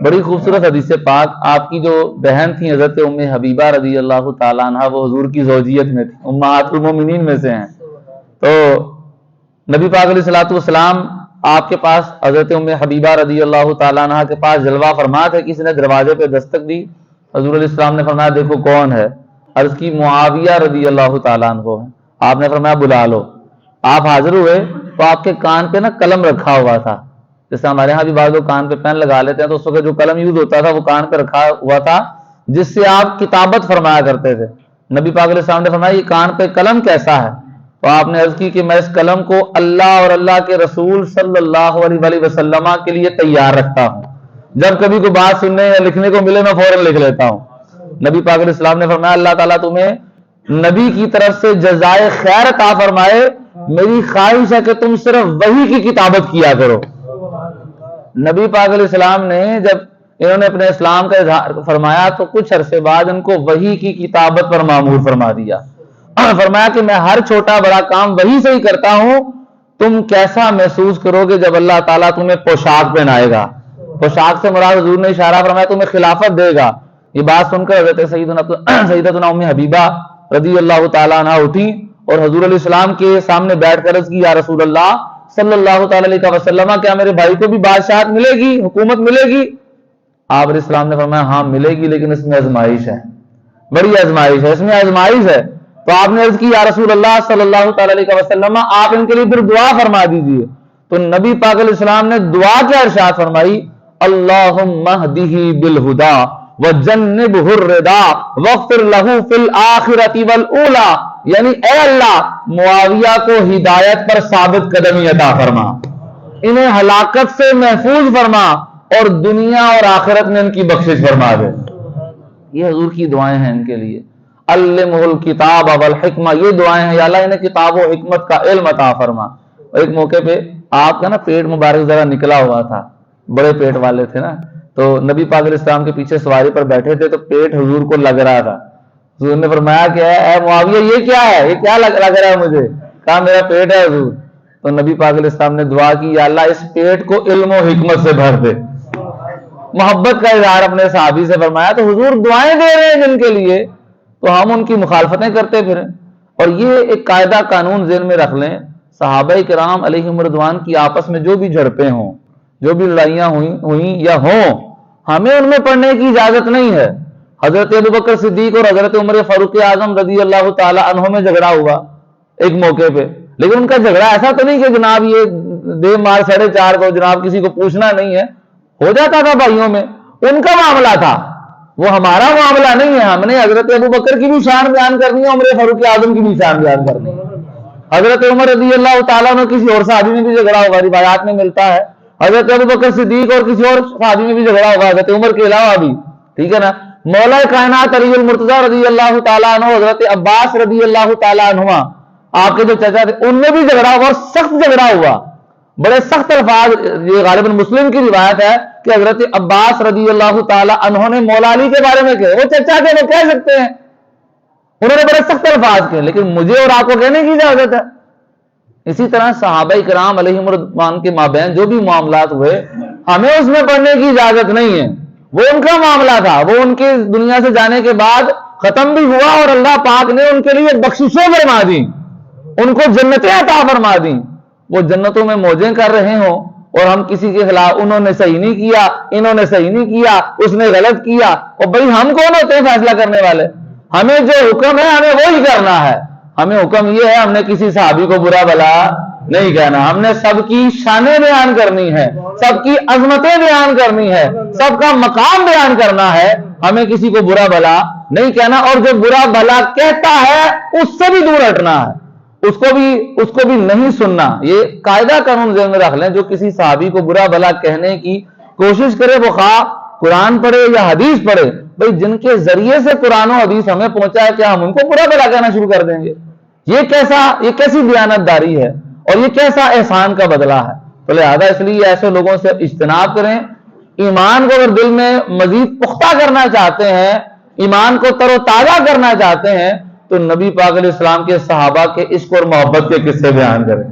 بڑی خوبصورت حدیث پاک. آپ کی جو بہن تھی حضرت ام حبیبہ رضی اللہ تعالیٰ عنہ، وہ حضور کی زوجیت میں تھی، امہات المومنین میں سے ہیں. تو نبی پاک علیہ الصلوۃ والسلام آپ کے پاس حضرت ام حبیبہ رضی اللہ تعالیٰ عنہ کے پاس جلوہ فرما تھے. کسی نے دروازے پہ دستک دی. حضور علیہ السلام نے فرمایا دیکھو کون ہے. عرض کی معاویہ رضی اللہ تعالیٰ عنہ ہے. آپ نے فرمایا بلا لو. آپ حاضر ہوئے تو آپ کے کان پہ نا قلم رکھا ہوا تھا. جیسے ہمارے ہاں بھی بعض لوگ کان پہ پین لگا لیتے ہیں، تو اس وقت جو قلم یوز ہوتا تھا وہ کان پہ رکھا ہوا تھا، جس سے آپ کتابت فرمایا کرتے تھے. نبی پاک علیہ السلام نے فرمایا یہ کان پہ قلم کیسا ہے؟ تو آپ نے عرض کی کہ میں اس قلم کو اللہ اور اللہ کے رسول صلی اللہ علیہ وسلم کے لیے تیار رکھتا ہوں. جب کبھی کوئی بات سننے یا لکھنے کو ملے میں فوراً لکھ لیتا ہوں. نبی پاک علیہ السلام نے فرمایا اللہ تعالیٰ تمہیں نبی کی طرف سے جزائے خیر عطا فرمائے. میری خواہش ہے کہ تم صرف وحی کی کتابت کیا کرو. نبی پاک علیہ السلام نے جب انہوں نے اپنے اسلام کا اظہار فرمایا تو کچھ عرصے بعد ان کو وحی کی کتابت پر مامور فرما دیا. فرمایا کہ میں ہر چھوٹا بڑا کام وحی سے ہی کرتا ہوں. تم کیسا محسوس کرو گے جب اللہ تعالیٰ تمہیں پوشاک پہنائے گا. پوشاک سے مراد حضور نے اشارہ فرمایا تمہیں خلافت دے گا. یہ بات سن کر حضرت سیدتنا ام حبیبہ رضی اللہ تعالیٰ عنہ اٹھی اور حضور علیہ السلام کے سامنے بیٹھ کر عرض کی یا رسول اللہ صلی اللہ تعالیٰ علیہ وسلم کیا میرے بھائی کو بھی بادشاہت ملے گی، حکومت ملے گی؟ آپ علیہ السلام نے فرمایا ہاں ملے گی، لیکن اس میں آزمائش ہے، بڑی آزمائش ہے، اس میں آزمائش ہے. تو آپ نے عرض کی یا رسول اللہ صلی اللہ تعالیٰ علیہ وسلم آپ ان کے لیے پھر دعا فرما دیجیے. تو نبی پاک علیہ السلام نے دعا کیا ارشاد فرمائی اللہم اہدہ بالہدا وجنبہ الردى واغفر لہ فی الآخرۃ والأولی، یعنی اے اللہ معاویہ کو ہدایت پر ثابت قدمی عطا فرما، انہیں ہلاکت سے محفوظ فرما اور دنیا اور آخرت میں ان کی بخشش فرما دے. یہ حضور کی دعائیں ہیں ان کے لیے. علمہ الکتاب والحکمہ، یہ دعائیں ہیں یا اللہ انہیں کتاب و حکمت کا علم عطا فرما. ایک موقع پہ آپ کا نا پیٹ مبارک ذرا نکلا ہوا تھا، بڑے پیٹ والے تھے نا، تو نبی پاک علیہ السلام کے پیچھے سواری پر بیٹھے تھے تو پیٹ حضور کو لگ رہا تھا. حضور نے فرمایا کہ اے معاویہ یہ کیا ہے، یہ کیا لگ رہا ہے مجھے؟ کہا میرا پیٹ ہے حضور. تو نبی پاک علیہ السلام نے دعا کی یا اللہ اس پیٹ کو علم و حکمت سے بھر دے. محبت کا اظہار اپنے صحابی سے فرمایا. تو حضور دعائیں دے رہے ہیں جن کے لیے، تو ہم ان کی مخالفتیں کرتے پھریں. اور یہ ایک قاعدہ قانون ذہن میں رکھ لیں، صحابہ کرام علیہم رضوان کی آپس میں جو بھی جھڑپیں ہوں، جو بھی لڑائیاں ہوئیں یا ہوں، ہمیں ان میں پڑھنے کی اجازت نہیں ہے. حضرت ابوبکر صدیق اور حضرت عمر فاروق اعظم رضی اللہ تعالی عنہ میں جھگڑا ہوا ایک موقع پہ، لیکن ان کا جھگڑا ایسا تو نہیں کہ جناب یہ دے مار 4.5 کو جناب کسی کو پوچھنا نہیں ہے، ہو جاتا تھا بھائیوں میں، ان کا معاملہ تھا، وہ ہمارا معاملہ نہیں ہے. ہم نے حضرت ابوبکر کی بھی شان بیان کرنی ہے، عمر فاروق اعظم کی بھی شان بیان کرنی ہے. حضرت عمر رضی اللہ تعالیٰ عنہ کسی اور صحابی میں بھی جھگڑا ہوگا، روایات میں ملتا ہے. حضرت ابوبکر صدیق اور کسی اور صحابی میں بھی جھگڑا ہوگا، حضرت عمر کے علاوہ بھی، ٹھیک ہے نا. مولا کائنات علی المرتضیٰ رضی اللہ تعالیٰ عنہ، حضرت عباس رضی اللہ تعالیٰ عنہ آپ کے جو چچا تھے، ان میں بھی جھگڑا ہوا اور سخت جھگڑا ہوا، بڑے سخت الفاظ. یہ غالباً مسلم کی روایت ہے کہ حضرت عباس رضی اللہ تعالیٰ عنہ نے مولا علی کے بارے میں کہے، وہ چچا تھے وہ کہہ سکتے ہیں، انہوں نے بڑے سخت الفاظ کہے، لیکن مجھے اور آپ کو کہنے کی اجازت ہے. اسی طرح صحابہ کرام علیہم رضوان کے مابین جو بھی معاملات ہوئے ہمیں اس میں پڑھنے کی اجازت نہیں ہے. وہ ان کا معاملہ تھا، وہ ان کے دنیا سے جانے کے بعد ختم بھی ہوا اور اللہ پاک نے ان کے لیے بخششیں فرما دی، ان کو جنتیں عطا فرما دی. وہ جنتوں میں موجیں کر رہے ہوں اور ہم کسی کے خلاف انہوں نے صحیح نہیں کیا، انہوں نے صحیح نہیں کیا، اس نے غلط کیا، اور بھائی ہم کون ہوتے ہیں فیصلہ کرنے والے؟ ہمیں جو حکم ہے ہمیں وہی کرنا ہے. ہمیں حکم یہ ہے ہم نے کسی صحابی کو برا بھلا نہیں کہنا، ہم نے سب کی شانیں بیان کرنی ہے، سب کی عظمتیں بیان کرنی ہے، سب کا مقام بیان کرنا ہے. ہمیں کسی کو برا بھلا نہیں کہنا، اور جو برا بھلا کہتا ہے اس سے بھی دور ہٹنا ہے، اس کو بھی نہیں سننا. یہ قاعدہ قانون ذہن میں رکھ لیں، جو کسی صحابی کو برا بھلا کہنے کی کوشش کرے وہ خواہ قرآن پڑھے یا حدیث پڑھے، بھئی جن کے ذریعے سے قرآن و حدیث ہمیں پہنچا ہے کیا ہم ان کو برا بھلا کہنا شروع کر دیں گے؟ یہ کیسی دیانت داری ہے اور یہ کیسا احسان کا بدلہ ہے؟ تو لہذا اس لیے ایسے لوگوں سے اجتناب کریں. ایمان کو اگر دل میں مزید پختہ کرنا چاہتے ہیں، ایمان کو تر و تازہ کرنا چاہتے ہیں، تو نبی پاک علیہ السلام کے صحابہ کے عشق اور محبت کے قصے بیان کریں،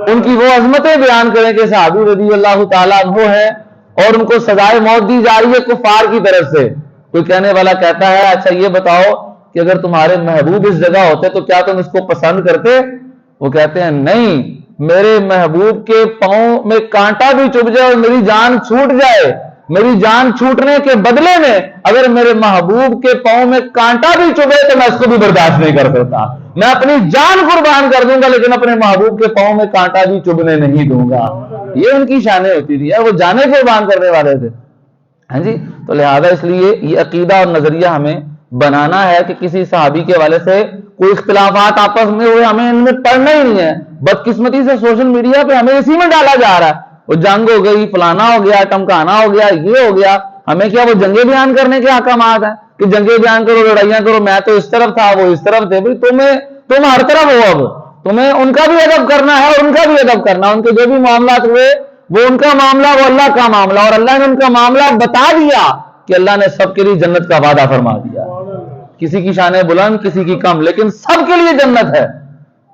ان کی وہ عظمتیں بیان کریں کہ صحابی رضی اللہ تعالیٰ عنہ ہیں اور ان کو سزائے موت دی جا رہی ہے کفار کی طرف سے. کوئی کہنے والا کہتا ہے اچھا یہ بتاؤ کہ اگر تمہارے محبوب اس جگہ ہوتے تو کیا تم اس کو پسند کرتے؟ وہ کہتے ہیں نہیں، میرے محبوب کے پاؤں میں کانٹا بھی چبھ جائے اور میری جان چھوٹ جائے، میری جان چھوٹنے کے بدلے میں اگر میرے محبوب کے پاؤں میں کانٹا بھی چبھے تو میں اس کو بھی برداشت نہیں کر سکتا. میں اپنی جان قربان کر دوں گا لیکن اپنے محبوب کے پاؤں میں کانٹا بھی چبھنے نہیں دوں گا. یہ ان کی شانیں ہوتی تھی، وہ جانیں قربان کرنے والے تھے. ہاں جی، تو لہذا اس لیے یہ عقیدہ اور نظریہ ہمیں بنانا ہے کہ کسی صحابی کے حوالے سے کوئی اختلافات آپس میں ہوئے ہمیں ان میں پڑھنا ہی نہیں ہے. بدقسمتی سے سوشل میڈیا پہ ہمیں اسی میں ڈالا جا رہا ہے، وہ جنگ ہو گئی، فلانا ہو گیا، ٹمکانا ہو گیا، یہ ہو گیا. ہمیں کیا وہ جنگیں بیان کرنے کے احکامات ہیں کہ جنگیں بیان کرو، لڑائیاں کرو، میں تو اس طرف تھا وہ اس طرف تھے. بھائی تم ہر طرف ہو، اب تمہیں ان کا بھی ادب کرنا ہے اور ان کا بھی ادب کرنا ہے. ان کے جو بھی معاملات ہوئے وہ ان کا معاملہ، وہ اللہ کا معاملہ، اور اللہ نے ان کا معاملہ بتا دیا کہ اللہ نے سب کے لیے جنت کا وعدہ فرما دیا. کسی کی شانیں بلند، کسی کی کم، لیکن سب کے لیے جنت ہے.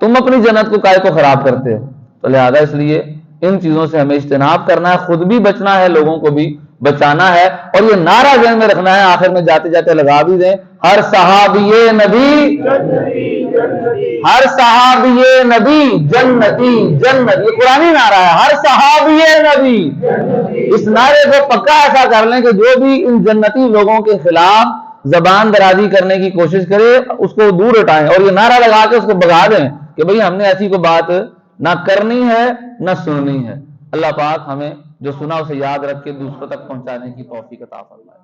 تم اپنی جنت کو کائے کو خراب کرتے ہو؟ تو لہذا اس لیے ان چیزوں سے ہمیں اجتناب کرنا ہے، خود بھی بچنا ہے، لوگوں کو بھی بچانا ہے. اور یہ نعرہ ذہن میں رکھنا ہے، آخر میں جاتے جاتے لگا بھی دیں، ہر صحابی نبی ہر صحابی نبی جنتی جنت. یہ قرآنی نعرہ ہے، ہر صحابی نبی. اس نعرے کو پکا ایسا کر لیں کہ جو بھی ان جنتی لوگوں کے خلاف زبان درازی کرنے کی کوشش کرے اس کو دور ہٹائیں اور یہ نعرہ لگا کے اس کو بھگا دیں کہ بھئی ہم نے ایسی کوئی بات نہ کرنی ہے نہ سننی ہے. اللہ پاک ہمیں جو سنا اسے یاد رکھ کے دوسروں تک پہنچانے کی توفیق عطا فرمائے.